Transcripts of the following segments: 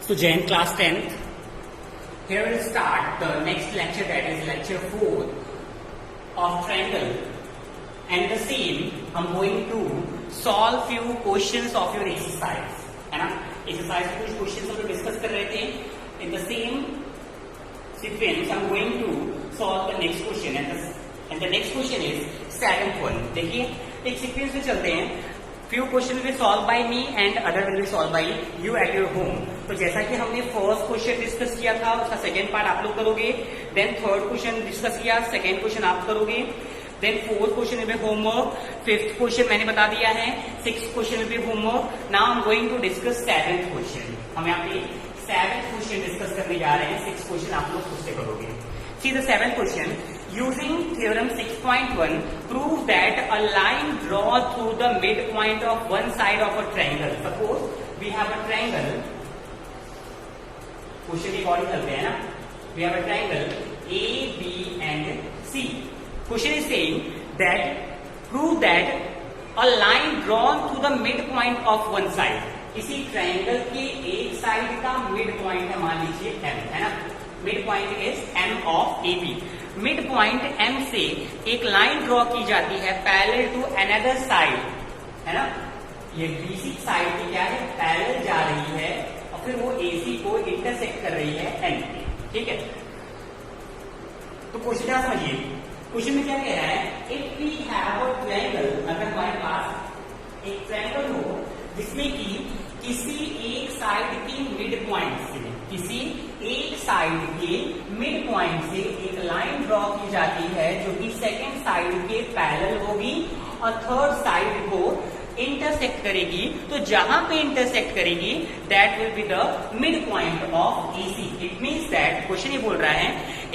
Student class 10th. Here we'll start the next lecture, that is lecture 4 of triangle. And the same, I'm going to solve few questions of your exercise. है ना? Exercise में कुछ questions हम लोग discuss कर रहे थे. In the same sequence, I'm going to solve the next question. And the next question is seventh one. देखिए, एक sequence में चलते हैं. Few questions will be solved by me and other will be solved by you at your home. तो जैसा कि हमने first question discuss किया था, उसका सेकंड पार्ट आप लोग करोगे. देन थर्ड क्वेश्चन डिस्कस किया, सेकंड क्वेश्चन आप करोगे. Then fourth question will be homework. Fifth question मैंने बता दिया है. Sixth question will be homework. Now I am going to discuss seventh question. हम यहाँ पे सेवेंथ क्वेश्चन डिस्कस करने जा रहे हैं. सिक्स क्वेश्चन आप लोग खुद से करोगे. See the seventh question. Using theorem 6.1, prove that a line drawn through the midpoint of one side of a triangle. Suppose we have a triangle. Question के अकॉर्डिंग चलते हैं ना. We have a triangle A, B and C. Question is saying that prove that a line drawn through the midpoint of one side. इसी triangle के एक side का mid point है, मान लीजिए M, है ना. Mid point is M of AB. Mid point M से एक लाइन ड्रॉ की जाती है पैरेलल टू अनदर साइड, है ना. ये BC साइड की क्या है, पैरेलल जा रही है और फिर वो AC को इंटरसेक्ट कर रही है N. ठीक है. तो क्वेश्चन क्या समझिए. क्वेश्चन में क्या कह रहा है, if we have a triangle, अगर हमारे पास एक ट्रायंगल हो जिसमें कि किसी एक साइड के मिड पॉइंट से, किसी एक साइड के मिड पॉइंट से एक लाइन ड्रॉ की जाती है जो कि सेकेंड साइड के पैरेलल होगी और थर्ड साइड को इंटरसेक्ट करेगी. तो जहां पे इंटरसेक्ट करेगी that will be the mid point of AC. It means that question ये बोल रहा है,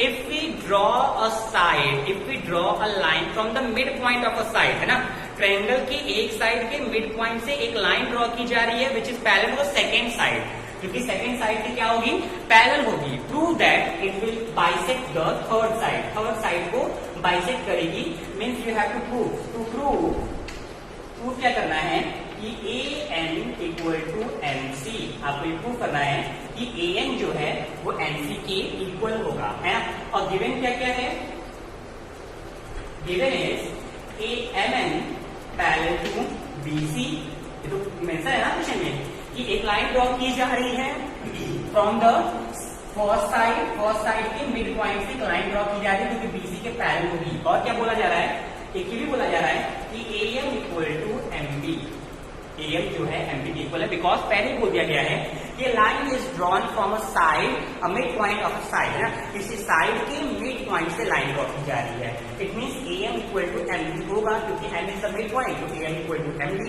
if we draw a side, if we draw a line from the mid point of a side, है ना. ट्रायंगल के एक side के mid point से एक लाइन ड्रॉ की जा रही है which is parallel to second side, क्योंकि सेकेंड साइड की क्या होगी, पैरेलल होगी. Prove that it will bisect the third side, third side को बाइसेक्ट करेगी. Means you have to prove. To prove क्या करना है कि AN इक्वल टू MC. आपको ये प्रूव करना है कि AN जो है वो MC के इक्वल होगा, है ना. और गिवन क्या क्या है, given is MN parallel to BC. ये तो मेंशन है ना क्वेश्चन में कि एक लाइन ड्रॉ की जा रही है फ्रॉम द फर्स्ट साइड के मिड पॉइंट से एक लाइन ड्रॉ की जा रही है जो कि BC के पैरेलल होगी. और क्या बोला जा रहा है, एक भी बोला जा रहा है कि AM equal to MB. AM जो है MB के इक्वल है बिकॉज पहले बोल दिया गया है कि line is drawn from a side, a mid point of a side, है ना. इसी साइड के मिड पॉइंट से लाइन ड्रॉ की जा रही है. It means AM equal to MB होगा क्योंकि M is the mid point, तो AM इक्वल टू MB.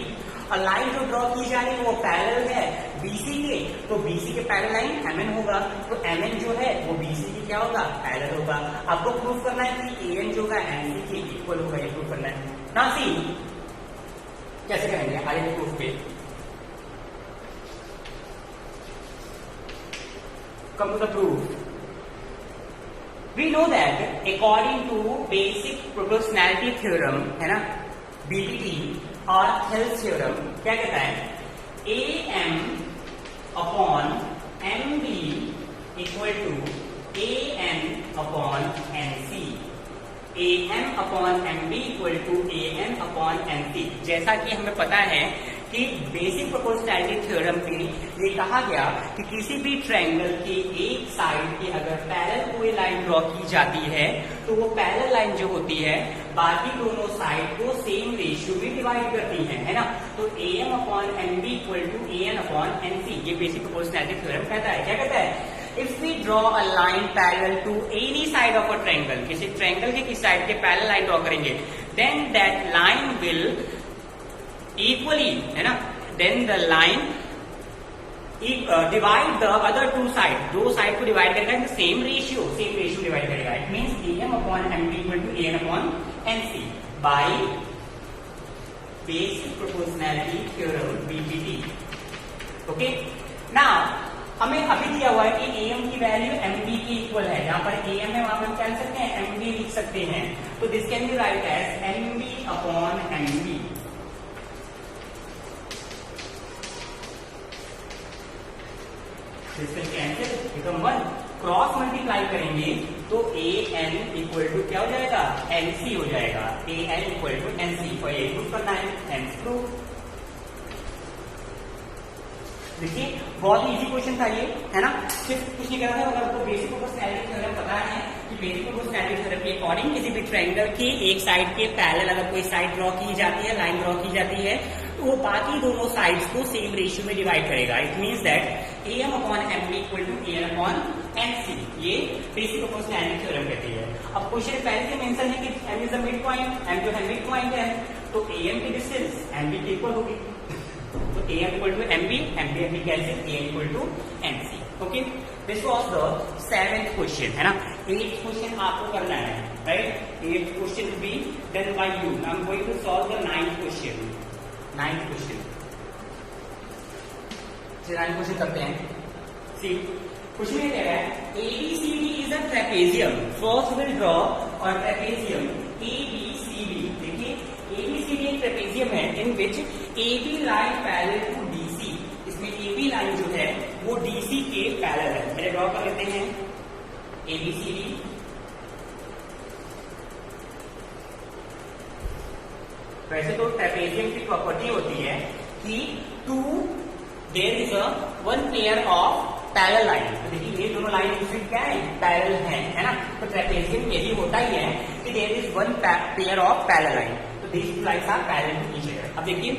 और लाइन जो ड्रॉ की जा रही है वो पैरेलल है BC के, तो BC के पैरेलल लाइन MN होगा. तो MN जो है वो BC की क्या होगा, पैरेलल होगा. आपको प्रूफ करना है कि AN जो होगा MC के इक्वल होगा, ये प्रूफ करना है ना. सी कैसे करेंगे आगे प्रूफ पे. Come to the proof. We know that according to basic proportionality theorem, है ना, BPT और हेल्थ थ्योरम, क्या कहता है, AM upon MB equal to AN upon MC. AM upon MB equal to AN upon MC. जैसा कि हमें पता है कि बेसिक प्रोपोर्शनैलिटी थ्योरम में ये कहा गया कि किसी भी ट्रायंगल के एक साइड की अगर पैरेलल कोई लाइन ड्रॉ की जाती है तो वो पैरेलल लाइन जो होती है बाकी दोनों साइड को सेम रेशियो में डिवाइड करती है ना. तो AM upon MB equal to AN upon MC. ये बेसिक प्रोपोर्शनैलिटी थ्योरम कहता है. क्या कहता है, if we draw a line parallel to any side of a triangle, किसी ट्रायंगल के किस साइड के पैरेलल लाइन ड्रॉ करेंगे, then that line will equally, है ना, then the line divide the other two side, दो साइड को डिवाइड करेगा इन सेम रेशियो डिवाइड करेगा. It means AM upon MB equal to AN upon MC by basic proportionality theorem BPT. Okay. Now हमें अभी दिया हुआ है कि AM की वैल्यू MB की इक्वल है. जहां पर AM है वहां पर क्या लिख सकते हैं, MB लिख सकते हैं. तो this can be write as MB upon MB. This will cancel become 1, cross multiply करेंगे तो an इक्वल टू क्या हो जाएगा, nc हो जाएगा, an इक्वल टू nc, और ये प्रूफ करना है, hence प्रूफ। देखिए बहुत इजी क्वेश्चन था ये, है ना, सिर्फ कुछ नहीं करना था। अगर आपको बेसिक प्रोपोर्शनैलिटी थ्योरम पता है कि बेसिक प्रोपोर्शनैलिटी थ्योरम के अकॉर्डिंग किसी भी ट्रायंगल के एक साइड के पैरेलल अगर कोई साइड ड्रॉ की जाती है, लाइन ड्रॉ की जाती है, तो वो बाकी दोनों साइड्स को सेम रेशियो में डिवाइड करेगा। It means that am upon mb equal to an upon nc, ये बेसिक प्रोपोर्शनैलिटी थ्योरम कहती है। अब क्वेश्चन पहले से मेंशन है कि m is the mid point, m जो है मिड पॉइंट है, तो am की डिस्टेंस mb के इक्वल होगी, तो am equal to mb, mb cancel, am equal to nc। Okay, this was the 7th question, है ना। 8th क्वेश्चन आपको करना है, right. 8th question will be done by you. I am going to solve the 9th question. 9th question, चलिए 9th question करते हैं। सी question ये कह रहा है ABCD is a trapezium, first will draw और ट्रेपेजियम ABCD। देखिए ABCD एक ट्रेपेजियम है in which AB line parallel to DC, इसमें AB लाइन जो है वो DC के पैरेलल है। पहले ड्रॉ कर लेते हैं ABCD। वैसे तो ट्रेपेजियम की प्रॉपर्टी होती है कि there is one pair of parallel line. तो देखिए ये दोनों लाइन क्या है, पैरेलल है ना। तो ट्रेपेजियम ये भी होता ही है कि there is one pair of parallel line, तो these lines are parallel to each other. अब देखिए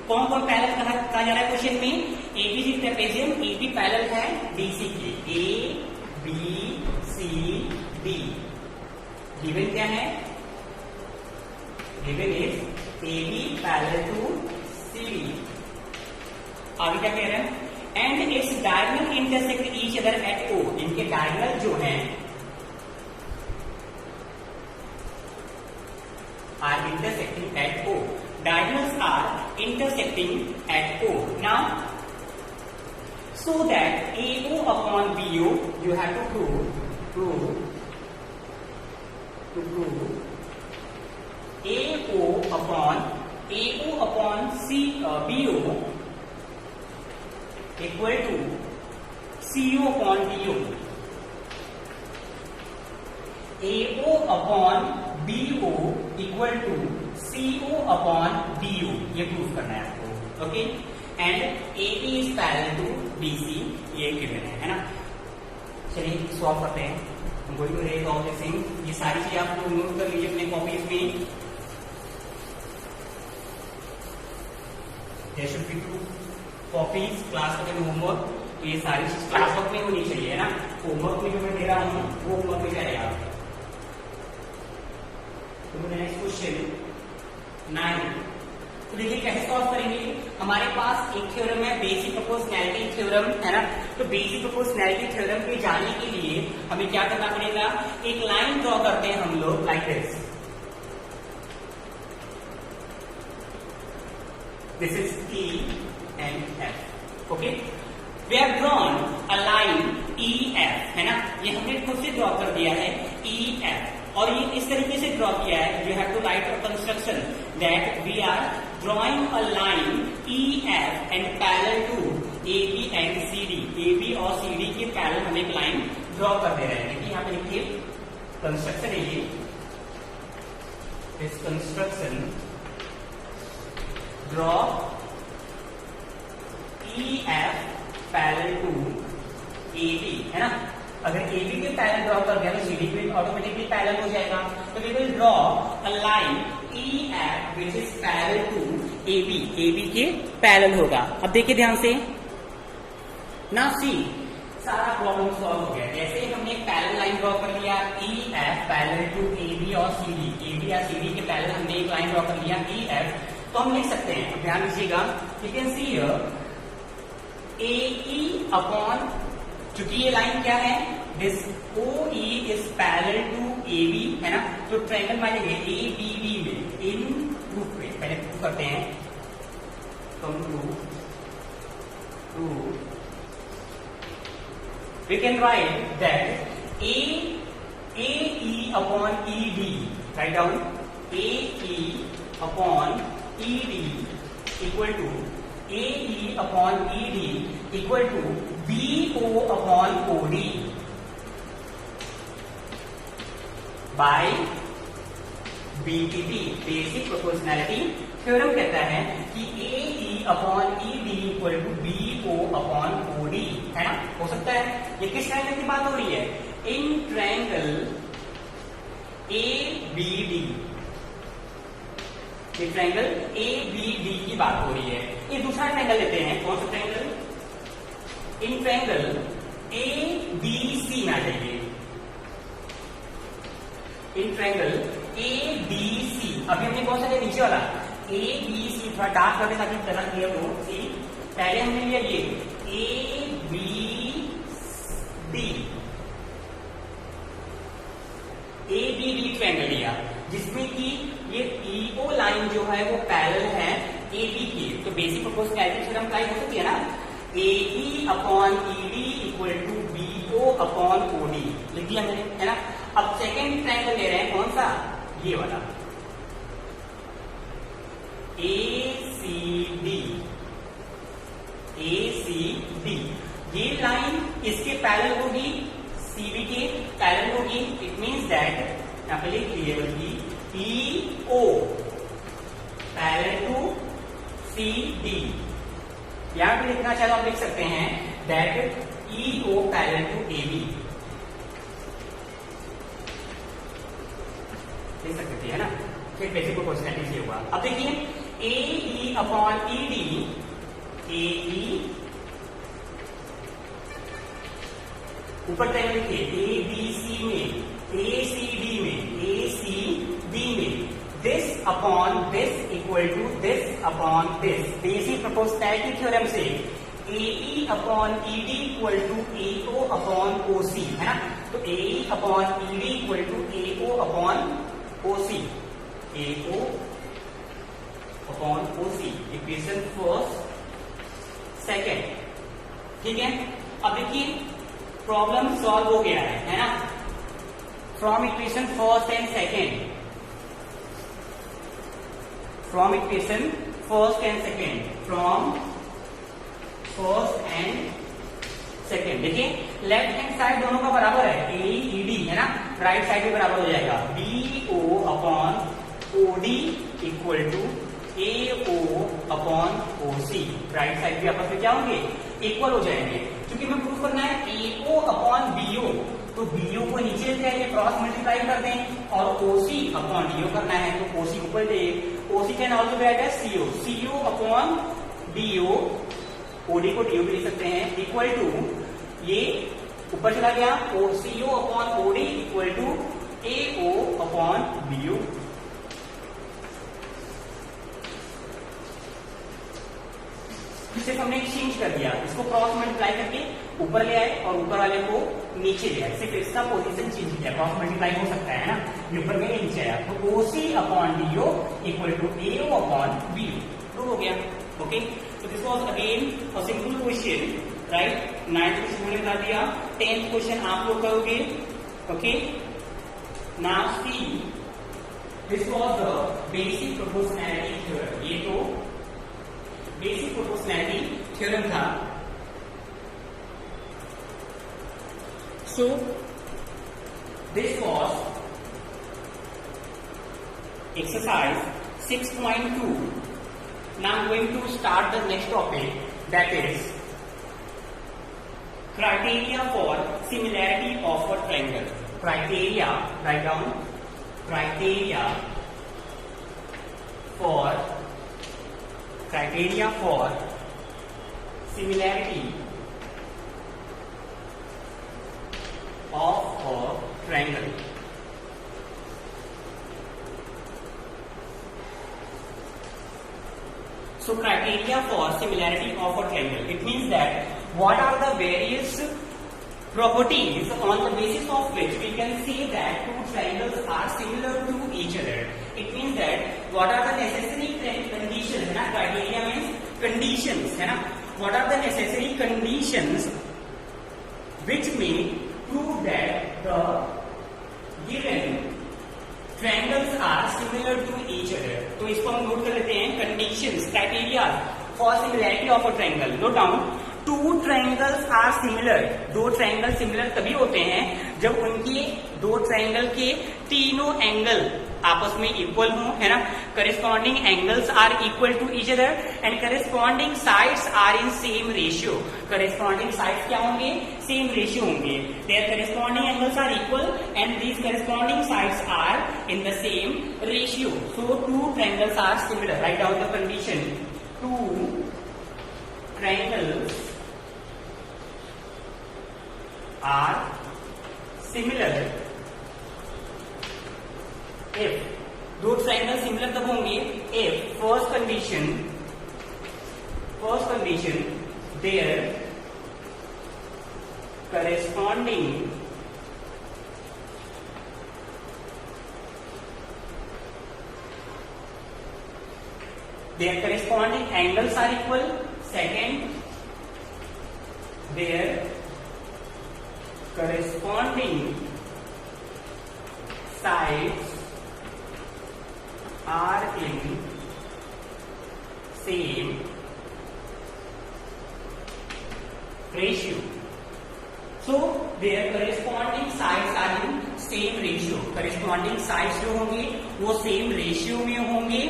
कौन कौन पैरेलल कहा जा रहा है क्वेश्चन में, एबीसी ट्रेपेजियम, AB पैरेलल है DC के, A B C D। Given क्या है, given is AB parallel to CD। आगे क्या कह रहे हैं, and it's diagonal intersect each other at O। इनके डायगोनल जो हैं are intersecting at O. Diagonals are intersecting at O. Now, so that AO upon BO, you have to prove AO upon BO equal to CO upon DO. AO upon BO equal to CO upon DO, ये proof करना है आपको। Okay, and AB is parallel to BC, ये given है ना। चलिए solve करते हैं। हम going to raise all this thing. ये सारी चीजें आप नोट कर लीजिए अपने कॉपीज में। There should be 2 copies class work and homework. तो ये सारी चीज क्लास वर्क में होनी चाहिए, है ना। होमवर्क में जो मैं दे रहा हूँ वो होमवर्क में जाएगा। तो नेक्स्ट क्वेश्चन 9। तो देखिए कैसे सॉल्व करेंगे। हमारे पास एक थ्योरम है बेसिक प्रोपोर्शनैलिटी थ्योरम, है ना। तो बेसिक प्रोपोर्शनैलिटी थ्योरम पे जाने के लिए हमें क्या करना पड़ेगा, एक लाइन ड्रॉ करते हैं हम लोग like this. This is E and F। Okay, we have drawn a line EF, है ना। ये हमने खुद से ड्रॉ कर दिया है EF, और ये इस तरीके से ड्रॉ किया है। You have to write a construction that we are drawing a line EF and parallel to AB and CD। AB और CD के पैरेलल हम एक लाइन ड्रॉ कर दे रहे हैं। देखिए यहाँ पे लिखिए कंस्ट्रक्शन है ये, this construction draw EF parallel to AB, है ना। अगर AB के पैरेलल ड्रॉ कर दिया तो CD भी ऑटोमेटिकली पैरेलल हो जाएगा। तो we will draw a line EF which is parallel to AB। AB के पैरेलल होगा। अब देखिए ध्यान से, नाउ सी सारा प्रॉब्लम सॉल्व हो गया। जैसे ही हमने एक पैरेलल लाइन ड्रॉ कर लिया EF पैरेलल टू AB और CD, AB या CD के पैरेलल हमने एक लाइन ड्रॉ कर लिया EF, तो हम लिख सकते हैं। अब ध्यान दीजिएगा, you can see here AE upon, क्योंकि ये लाइन क्या है, this OE is parallel to AB, है ना। तो ट्रायंगल मानेंगे ABB में, इन प्रूफ में पहले प्रूफ करते हैं। Come to we can write that AE upon ED, write down AE upon ED equal to AE upon ED equal to BO upon OD by BTP. Basic proportionality theorem कहता है कि AE upon ED equal to BO upon OD, है ना? हो सकता है। ये किस ट्रायंगल की बात हो रही है? इन ट्रायंगल ABD, ये ट्रायंगल ABD की बात हो रही है। ये दूसरा ट्रायंगल लेते हैं। कौन सा ट्रायंगल? इन ट्रायंगल ABC में आ जाइए। इन ट्रायंगल ABC, अभी हमने कौन सा लिया? नीचे वाला ABC, थोड़ा डार्क करके ताकि तरह क्लियर हो। सी पहले हमने लिया ये ABD ट्रायंगल लिया, जिसमें कि ये EO लाइन जो है वो पैरेलल है AB की। तो बेसिक प्रोपोर्शनैलिटी थ्योरम अप्लाई हो सकती है ना? AE upon ED equal to BO upon OD लिख दिया मैंने, है ना? अब सेकेंड ट्रायंगल ले रहे हैं, कौन सा? ये वाला ACD। ये लाइन इसके पैरेलल होगी, CB के पैरेलल होगी। इट मींस दैट यहां पे लिख दिए होगी EO पैरेलल टू CD। यहां पे लिखना चाहे तो आप लिख सकते हैं that EO parallel to AB, लिख सकते थे, है ना? फिर बेसिक प्रोपोर्शनैलिटी से हुआ। अब देखिए AE अपॉन ED, AE ऊपर ट्रायंगल लिखिए ABC में, ACD में, ACD में, this upon this equal to this upon this. Basic proportionality theorem से AE upon ED equal to AO upon OC, है ना? तो AE upon ED equal to AO upon OC, AO upon OC, equation first second. ठीक है, अब देखिए problem solve हो गया है ना? From equation first and second, from equation first and second, from first and second. देखिए लेफ्ट हैंड साइड दोनों का बराबर है, AED, है ना? राइट साइड भी बराबर हो जाएगा, BO upon OD equal to AO upon OC। Right side भी आपस में क्या होंगे? इक्वल हो जाएंगे। क्योंकि हमें प्रूफ करना है AO अपॉन BO, तो BO को नीचे लेते आइए, क्रॉस मल्टीप्लाई कर दें, और OC अपॉन DO करना है तो OC ऊपर ले। OC can also be write as CO, CO upon DO, OD को DO भी लिख सकते हैं, इक्वल टू ये ऊपर चला गया CO upon OD equal to AO upon BO। सिर्फ हमने चेंज कर दिया, इसको क्रॉस मल्टीप्लाई करके ऊपर ले आए और ऊपर वाले को नीचे ले आए, सिर्फ इसका पोजीशन चेंज किया। क्रॉस मल्टीप्लाई हो सकता है ना? ये ऊपर में नीचे आया, तो OC upon DO equal to AO upon BO। Prove हो गया। ओके, तो this was again a simple question, right? 9th question हमने कर दिया, 10th क्वेश्चन आप लोग करोगे। Okay, now see this was the basic proportionality theorem. ये तो बेसिक प्रोपोर्शनैलिटी थ्योरम था। So this was exercise 6.2. Now I'm going to start the next topic, that is criteria for similarity of a triangle. Criteria, write down criteria for similarity of a triangle. So criteria for similarity of a triangle, it means that what are the various properties on the basis of which we can say that two triangles are similar to each other. It means that what are the necessary conditions, है ना? Criteria means conditions, है ना? What are the necessary conditions which may prove that the given triangles are similar to each other? तो इसको हम note कर लेते हैं, conditions, criteria for similarity of a triangle. Note down two triangles are similar, दो triangle similar तभी होते हैं जब उनके दो ट्रायंगल के तीनों एंगल आपस में इक्वल हो, है ना. Corresponding angles are equal to each other and corresponding sides are in same ratio. Corresponding sides क्या होंगे? सेम रेशियो होंगे. Their corresponding angles are equal and these corresponding sides are in the same ratio. So two triangles are similar. Write down the condition. Two triangles are similar if. दो triangle similar तब होंगे if first condition their corresponding angles are equal. Second, their corresponding sides are in same ratio. So their corresponding sides are in same ratio. Corresponding sides जो होंगे वो same ratio में होंगे,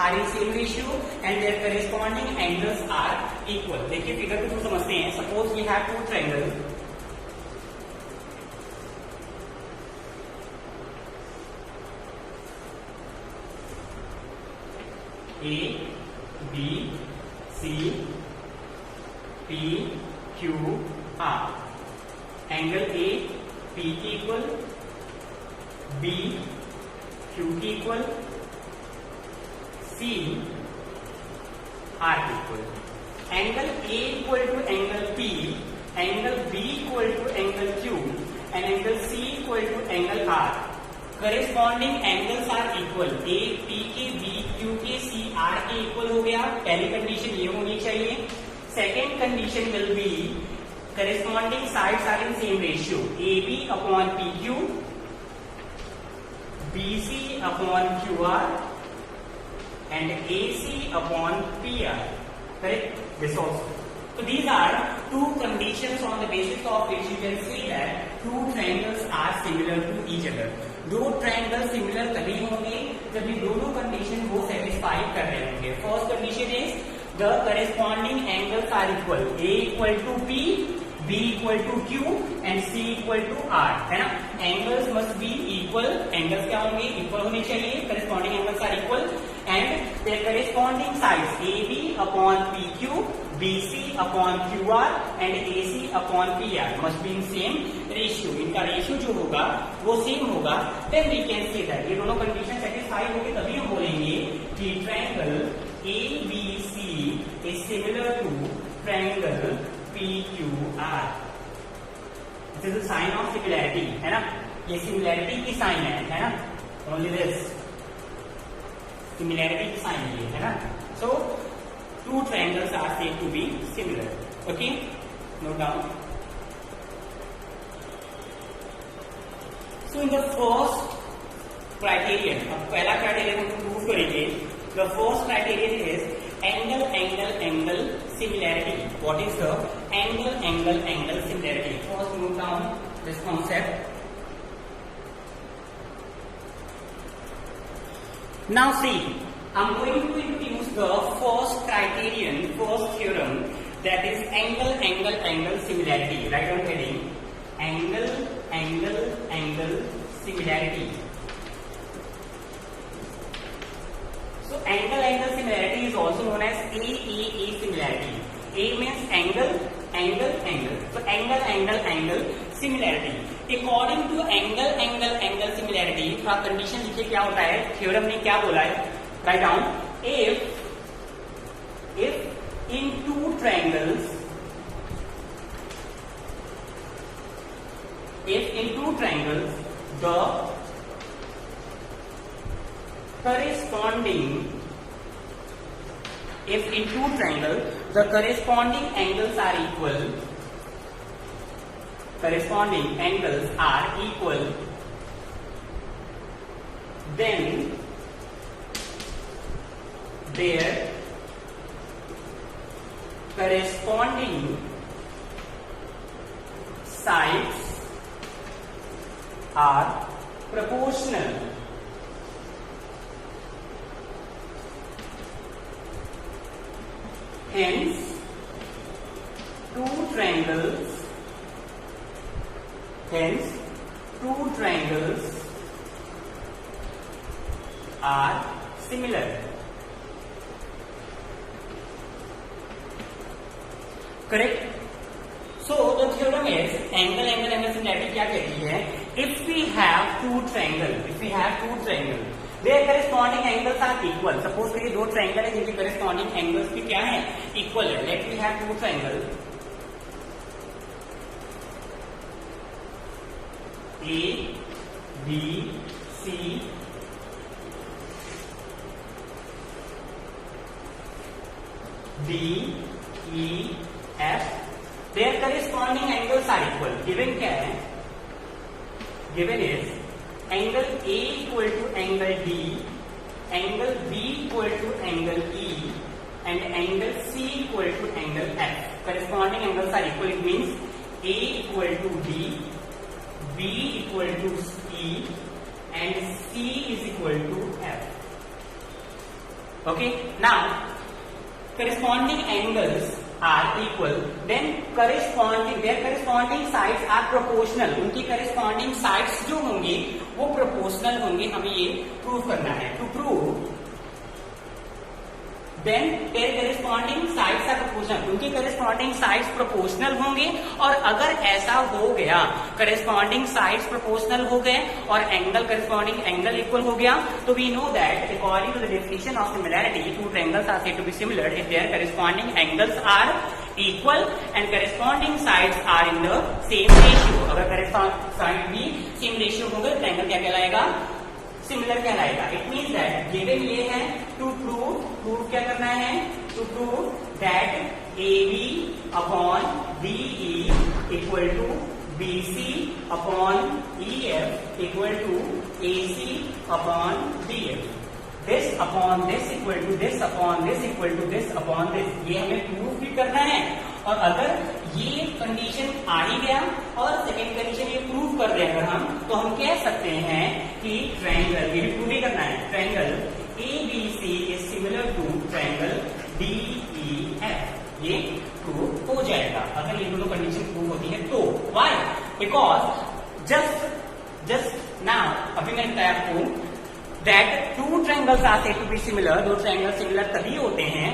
are in same ratio and their corresponding angles are equal. देखिए figure को समझते हैं. Suppose we have two triangles. A, B, C, P, Q, R. Angle A, P की इक्वल, B, Q की इक्वल, C, R की equal. Angle A equal to angle P, angle B equal to angle Q and angle C equal to angle R. Corresponding angles are equal. A P के, B Q के, C are के equal हो गया. पहली condition ये होनी चाहिए. Second condition will be corresponding sides are in same ratio. A B upon P Q, B C upon Q R and A C upon P R. Correct? This also. So these are two conditions on the basis of which you can say that two triangles are similar to each other. दो triangle similar तभी होंगे जब ये दोनों condition को satisfy कर रहे होंगे. First condition is the corresponding angles are equal. A equal to P, B equal to Q and C equal to R, है ना. Angles must be equal. Angles क्या होंगे? इक्वल होने चाहिए. Corresponding angles are equal and their corresponding sides A B upon P Q, BC upon QR and AC upon PR must be in same ratio. इनका ratio जो होगा वो same होगा. Then we can say that ये दोनों condition satisfy होंगे तभी हम बोलेंगे कि triangle ABC is similar to triangle PQR. This is sign of similarity, है ना. ये सिमिलैरिटी की साइन है ना. ओनली दिस सिमिलैरिटी की साइन ये है ना. सो two triangles are said to be similar. Okay, note down. So in the first criterion, अब पहला क्राइटेरियन हम प्रूव करेंगे. The first criterion is angle similarity. What is the angle similarity? First note down this concept. Now see, I'm going to introduce the first criterion, first theorem, that is angle similarity. Write down heading angle similarity. So angle similarity is also known as AAA similarity. A means angle. So angle similarity. According to angle similarity, थोड़ा condition लिखिए क्या होता है. Theorem ने क्या बोला है? Write down. If in two triangles the corresponding angles are equal, then their corresponding sides are proportional. Hence, two triangles are similar. Correct? So the theorem is angle similarity क्या कहती है? If we have two triangles, their corresponding angles are equal. Suppose कि ये दो triangle है जिनकी corresponding angles भी क्या है? Equal है. Let we have two triangles A, B, C, D, E, F. Their corresponding angles are equal. Given क्या है? Given is angle A equal to angle D, angle B equal to angle E, and angle C equal to angle F. Corresponding angles are equal. It means A equal to D, B equal to E, and C is equal to F. Okay. Now, corresponding angles are equal, then their corresponding sides are proportional. उनकी corresponding sides जो होंगी वो proportional होंगे. हमें ये prove करना है. To prove, then their corresponding sides are proportional. उनके corresponding sides proportional होंगे. और अगर ऐसा हो गया, corresponding sides proportional हो गए और corresponding angle equal हो गया, तो we know that according to the definition of similarity, two triangles are said to be similar if their corresponding angles are equal and corresponding sides are in the same ratio. अगर corresponding side भी same ratio होंगे, triangle क्या कहलाएगा? Similar कहलाएगा. It means that given ये है to prove क्या करना है? To prove that AB upon BE equal to BC upon EF equal to AC upon BF. This upon this equal to this upon this equal to this upon this. ये हमें prove भी करना है. और अगर ये कंडीशन आ ही गया और सेकेंड कंडीशन ये प्रूव कर दे अगर हम, तो हम कह सकते हैं कि ट्रायंगल, ये भी प्रूव ही करना है, triangle ABC is similar to triangle DEF. ये प्रूव हो जाएगा अगर ये दोनों कंडीशन प्रूव होती है तो. व्हाई? बिकॉज जस्ट नाउ अभी मैंने बताया आपको that two triangles are said to be similar. दो triangles similar तभी होते हैं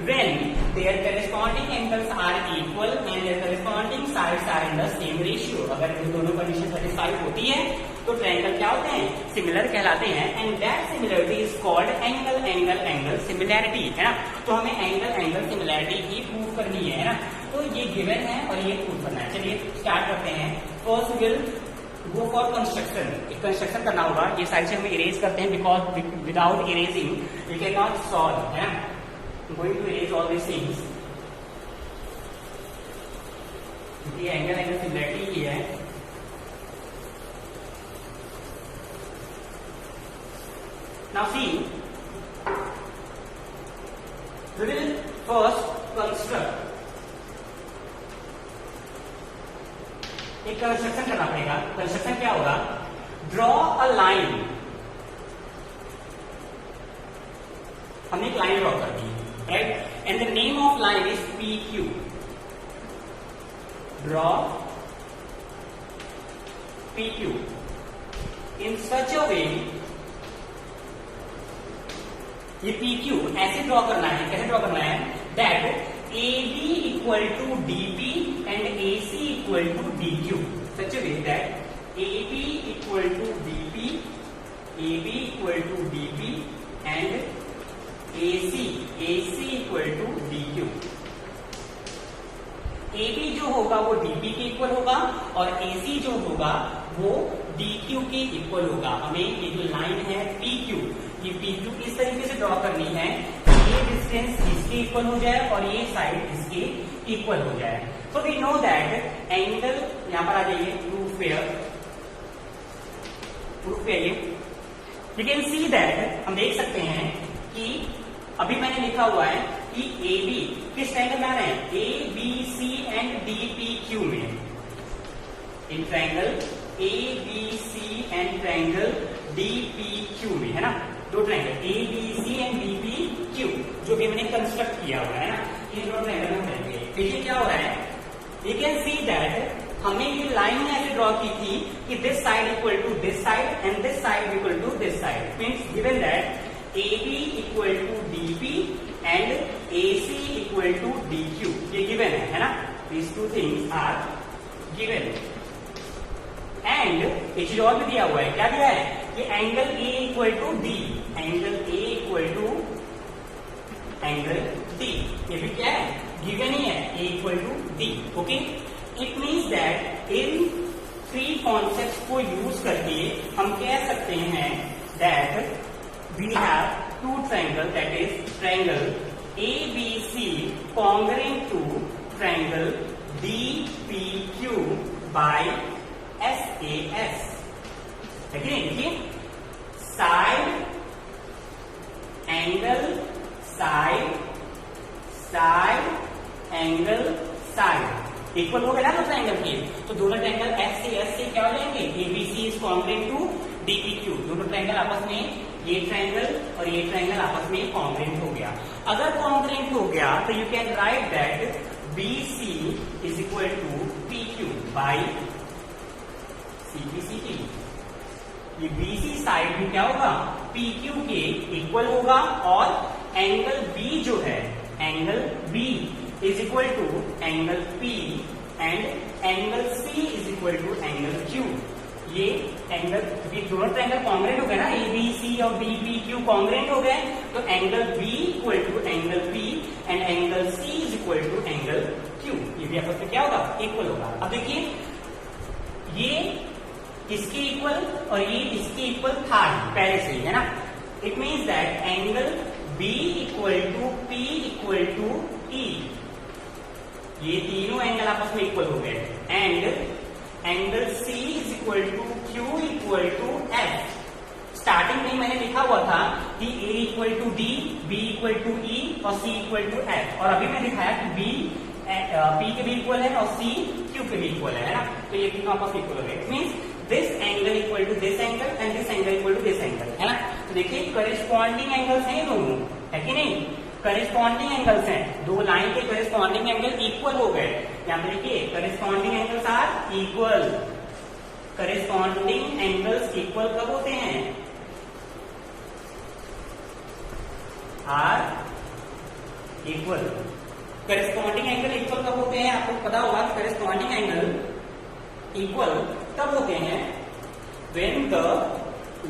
when their corresponding angles are equal and their corresponding sides are in the same ratio. अगर ये दोनों कंडीशन सेटिस्फाई होती है तो ट्रायंगल क्या होते हैं? सिमिलर कहलाते हैं. And that similarity is called angle similarity, है ना. तो हमें एंगल सिमिलैरिटी ही प्रूव करनी है ना. तो ये गिवन है और ये प्रूव करना है. चलिए स्टार्ट करते हैं. First will go for construction. एक कंस्ट्रक्शन करना होगा. ये साइड से हम इरेज करते हैं because without erasing we can not solve, है ना. Going to erase all this things. ये एंगल सिमिलैरिटी ही है. Now see, we will first construct. एक कंस्ट्रक्शन करना पड़ेगा. कंस्ट्रक्शन क्या होगा? Draw a line. हमने एक लाइन ड्रॉ कर दी, right. And the name of line is PQ. Draw PQ इन सच अ वे. ये PQ ऐसे ड्रॉ करना है. कैसे ड्रॉ करना है? That AB equal to DP and AC equal to DQ. Such a way that AB equal to DP, AB equal to DP and AC equal to DQ. AB जो होगा वो DP के equal होगा और AC जो होगा वो DQ के इक्वल होगा. हमें ये जो लाइन है PQ, ये PQ इस तरीके से ड्रॉ करनी है. ये डिस्टेंस इसके इक्वल हो जाए और ये साइड इसके इक्वल हो जाए. So we know that angle, यहां पर आ जाइए, प्रूफ है ये. यू कैन सी दैट, हम देख सकते हैं कि अभी मैंने लिखा हुआ है कि AB किस ट्रायंगल में आ रहे हैं? ABC एंड DPQ में. In triangle ABC and triangle DPQ में, है ना, दो ट्रायंगल ABC एंड DPQ जो भी मैंने कंस्ट्रक्ट किया हुआ है ना, इन दो ट्रायंगल में करेंगे। देखिए क्या हो रहा है, यू कैन सी दैट हमने ये लाइन ऐसे ड्रॉ की थी कि this side equal to this side and this side equal to this side, means given that AB equal to DP and AC equal to DQ, ये given है ना, these two things are given। And एक चीज और भी दिया हुआ है, क्या दिया है कि angle A equal to D, angle A equal to angle D, ये भी क्या है, गिवन ही है, A equal to D। Okay, it means that in three concepts को यूज करके हम कह सकते हैं that we have two triangle, that is triangle ABC congruent to triangle DPQ by SAS। देखिए side angle side, side angle side equal हो गया ना, तो ट्रायंगल के तो दोनों ट्रायंगल SAS से क्या हो जाएंगे, ABC is congruent to DPQ, दोनों ट्रायंगल आपस में, ये ट्रायंगल और ये ट्रायंगल आपस में कॉन्ग्रुएंट हो गया। अगर कॉन्ग्रुएंट हो गया तो you can write that BC is equal to PQ by CPCT। ये BC साइड भी क्या होगा, PQ के इक्वल होगा, और एंगल B जो है, angle B is equal to angle P and angle C is equal to angle Q। ये एंगल, ये दोनों ट्रायंगल कॉन्ग्रुएंट हो गए ना, ABC और DPQ कॉन्ग्रुएंट हो गए, तो angle B equal to angle P and angle C is equal to angle Q, ये भी आपस में क्या होगा, इक्वल होगा। अब देखिए ये इसके इक्वल और ये इसके इक्वल था पहले से ही, है ना, it means that angle B equal to P equal to E, ये तीनों एंगल आपस में इक्वल हो गए, and angle C is equal to Q equal to F। Starting में मैंने लिखा हुआ था कि A equal to D, B equal to E और C इक्वल टू F, और अभी मैं दिखाया कि B P के भी इक्वल है और C Q के भी इक्वल है ना, तो ये तीनों आपस में इक्वल हो गए। It means this angle equal to this angle and this angle equal to this angle, है ना। तो देखिए करेस्पॉन्डिंग एंगल्स हैं दोनों, है कि नहीं, करेस्पॉन्डिंग एंगल्स हैं, दो लाइन के करेस्पॉन्डिंग एंगल इक्वल हो गए। यहाँ पे देखिए corresponding angles are equal, corresponding angles equal कब होते हैं, are equal. Corresponding angle equal कब होते हैं, आपको पता होगा कि करेस्पॉन्डिंग एंगल इक्वल तब होते हैं when the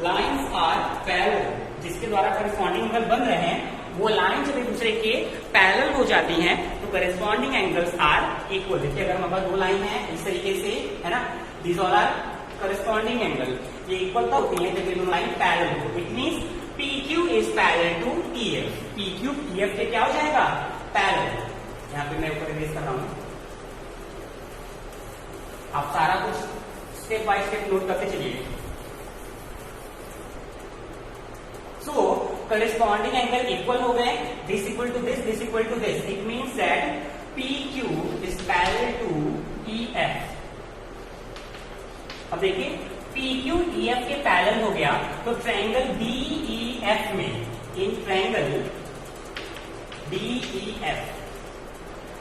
lines are parallel, जिसके द्वारा करेस्पॉन्डिंग एंगल बन रहे हैं वो लाइन जब एक दूसरे के पैरेलल हो जाती हैं तो करेस्पॉन्डिंग एंगल्स आर इक्वल। देखिए अगर हमारे पास दो लाइन है इस तरीके से, है ना, this all are corresponding angle, ये इक्वल तब होती है जब ये दोनों लाइन पैरेलल हो। It means PQ is parallel to EF, PQ EF के क्या हो जाएगा, पैरेलल। यहाँ पे मैं ऊपर इरेज कर रहा हूं, आप सारा कुछ स्टेप बाय स्टेप नोट करते चलिए। सो करेस्पॉन्डिंग एंगल इक्वल हो गए, this equal to this equal to this, it means that PQ is parallel to EF। अब देखिए PQ EF के पैरेलल हो गया तो ट्रायंगल DEF में, इन ट्रायंगल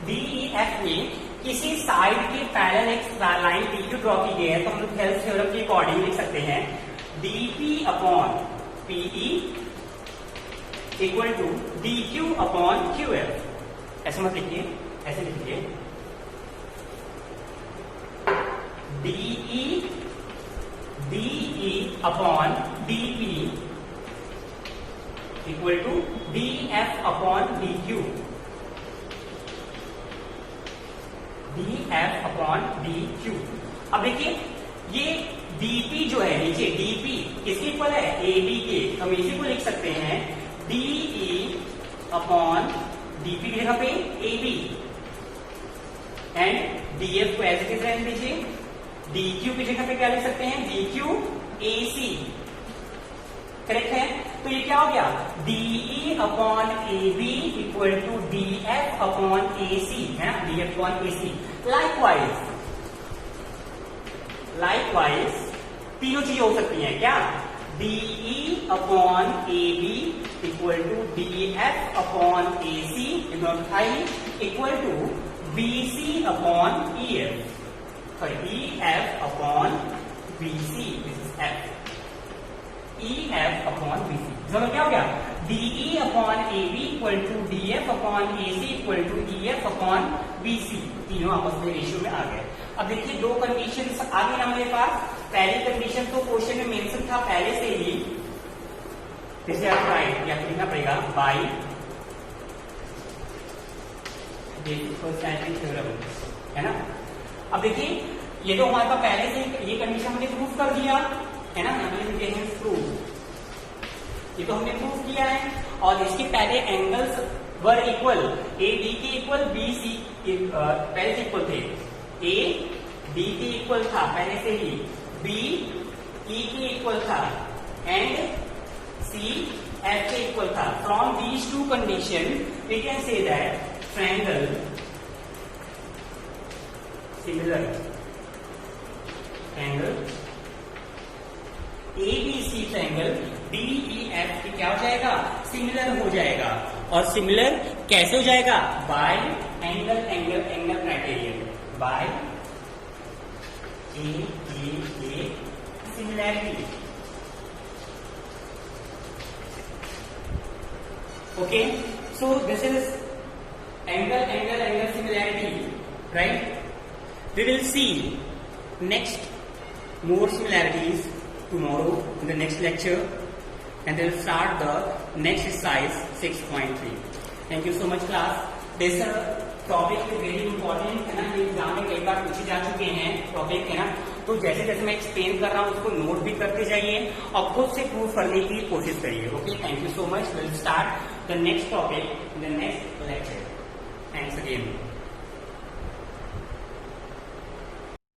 DEF में किसी साइड के पैरेलल एक लाइन PQ ड्रॉ की गई है, तो हम लोग हेल्स थ्योरम के अकॉर्डिंग लिख सकते हैं DP upon PE equal to DQ upon QF। ऐसे मत लिखिए, ऐसे लिखिए DE upon DP equal to DF upon DQ, DF upon DQ। अब देखिए ये DP जो है नीचे, DP किसके इक्वल है, AB के, तो हम इसी को लिख सकते हैं DE अपॉन DP की जगह पे AB एंड DF को ऐसे कैसे रहने दीजिए, DQ की जगह पे क्या लिख सकते हैं, DQ AC, करेक्ट है। तो ये क्या हो गया, DE upon AB equal to DF upon AC, है ना, DF upon AC। Likewise likewise तीनों चीजें हो सकती हैं क्या, DE upon AB equal to DF upon AC equal to BC upon EF, sorry EF upon BC, this is F, EF upon BC, समझ क्या हो गया, DE upon AB equal to DF upon AC equal to EF upon BC, तीनों आपस में ratio में आ गए। अब देखिए दो कंडीशंस आ गई ना हमारे पास, पहली कंडीशन तो क्वेश्चन में मेंशन था पहले से ही, जैसे आप राइट या लिखना पड़ेगा बाई थ्योरम, है ना। अब देखिए ये तो हमारे पास पहले से ये कंडीशन हमने प्रूफ कर दिया है ना, प्रूफ, ये तो हमने प्रूफ किया है। और इसके पहले angles were equal, A D के इक्वल बी सी पहले से इक्वल थे, ए डी के इक्वल था पहले से ही, बी ई के इक्वल था एंड सी एफ के इक्वल था। From these two condition we can say that triangle similar, triangle ABC triangle DEF क्या हो जाएगा, सिमिलर हो जाएगा। और सिमिलर कैसे हो जाएगा, by angle angle angle criterion, by A similarity, okay. So this is angle angle angle similarity, right. We will see next more similarities tomorrow in the next lecture, and then start the next exercise 6.3. Thank you so much class. This topic is very important, है ना, ये exam में कई बार पूछे जा चुके हैं topic, है ना। तो जैसे जैसे मैं एक्सप्लेन कर रहा हूँ उसको नोट भी करते जाइए और खुद से प्रूव करने की कोशिश करिए, okay. Thank you so much. Will start the next topic in the next lecture. Thanks again.